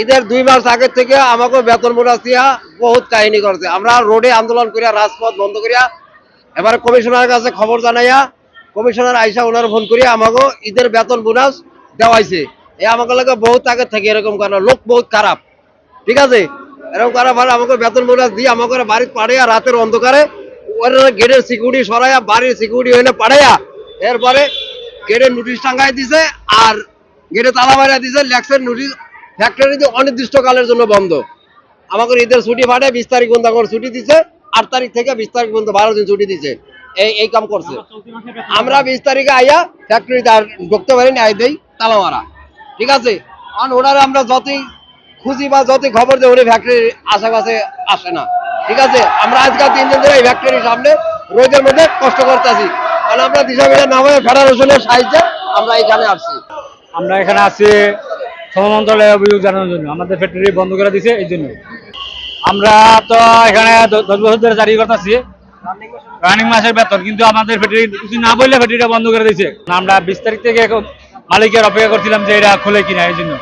ঈদের 2 মাস আগে থেকে আমাকে বেতন বোনাস দিয়া বহুত কাহিনী করছে। আমরা রোডে আন্দোলন করিয়া রাজপথ বন্ধ করিয়া এবারে কমিশনারের কাছে খবর জানাইয়া কমিশনার আইসা ওনার ফোন করিয়া আমাকে ঈদের বেতন বোনাস দেওয়াইছে। এ আমাকে লাগে বহুত আগে থেকে এরকম কারণ লোক বহুত খারাপ, ঠিক আছে। এরকম খারাপ আর আমাকে বেতন বোনাস দিয়ে আমাকে বাড়িতে পাঠাইয়া রাতের অন্ধকারে গেটের সিকিউরিটি সরাইয়া বাড়ির সিকিউরিটি হইলে পাঠাইয়া এরপরে গেটের নোটিশ টাঙ্গাই দিছে আর গেটে তালা মারা দিছে, লেক্সের নোটিশ ফ্যাক্টরিতে অনির্দিষ্টকালের জন্য বন্ধ। আমাকে ঈদের ছুটি ফাটে 20 তারিখ পর্যন্ত আমার ছুটি দিছে, 8 তারিখ থেকে 20 তারিখ পর্যন্ত 12 দিন ছুটি দিছে। এই কাম করছে। আমরা 20 তারিখে আইয়া ফ্যাক্টরিতে আর ঢুকতে পারিনি, আই দেই তালা মারা, ঠিক আছে। কারণ ওনারা আমরা যতই খুঁজি বা যতই খবর দেয় উনি ফ্যাক্টরির আশেপাশে আসে না, ঠিক আছে। আমরা আজকাল 3 দিন ধরে এই ফ্যাক্টরির সামনে রোদের মধ্যে কষ্ট করতেছি, কারণ আমরা দিশাবিহীন নামে ফেডারেশনের সাহায্যে আমরা এখানে আসছি। আমরা এখানে আছি শ্রম মন্ত্রণালয়ে অভিযোগ জানানোর জন্য। আমাদের ফ্যাক্টরি বন্ধ করে দিছে এই জন্য। আমরা তো এখানে 10 বছর ধরে চাকরি করতেছি, রানিং মাসের বেতন, কিন্তু আমাদের ফ্যাক্টরি কিছু না বললে ফ্যাক্টরিটা বন্ধ করে দিয়েছে। আমরা 20 তারিখ থেকে মালিকের অপেক্ষা করছিলাম যে এটা খুলে কিনা, এই জন্য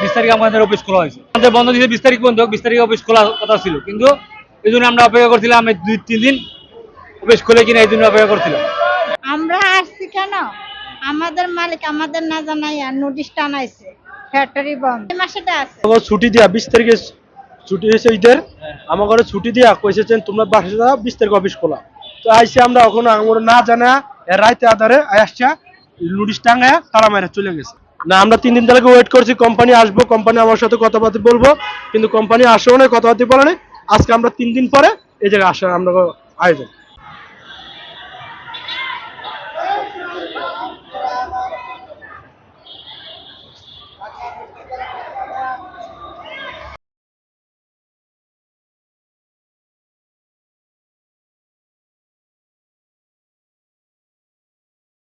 20 তারিখে আমাদের অফিস খোলা হয়েছে। আমাদের বন্ধ দিয়েছে 20 তারিখ পর্যন্ত, 20 তারিখে অফিস খোলা কথা ছিল, কিন্তু এই জন্য আমরা অপেক্ষা করছিলাম 2-3 দিন অফিস খুলে কিনা, এই জন্য অপেক্ষা করছিলাম। আমরা আসছি কেন, আমাদের মালিক আমাদের না জানাই আর নোটিশ টানাইছে ফ্যাক্টরি বন্ধ। এই মাসেটা আছে ছুটি দিয়া 20 তারিখে ছুটি হয়েছে ঈদের, আমার ঘরে ছুটি দিয়া কইছেন তোমরা বাসা যাও, 20 তারিখ অফিস খোলা। তো আইসে আমরা ওখানে আমার না জানা রাইতে আধারে আসছে নোটিশ টাঙ্গায় তারা মেরে চলে গেছে। না আমরা 3 দিন থেকে ওয়েট করছি কোম্পানি আসবো, কোম্পানি আমার সাথে কথাবার্তা বলবো, কিন্তু কোম্পানি আসেও না, কথাবার্তা বলে নাই। আজকে আমরা 3 দিন পরে এই জায়গায় আসার আমরা আয়োজন।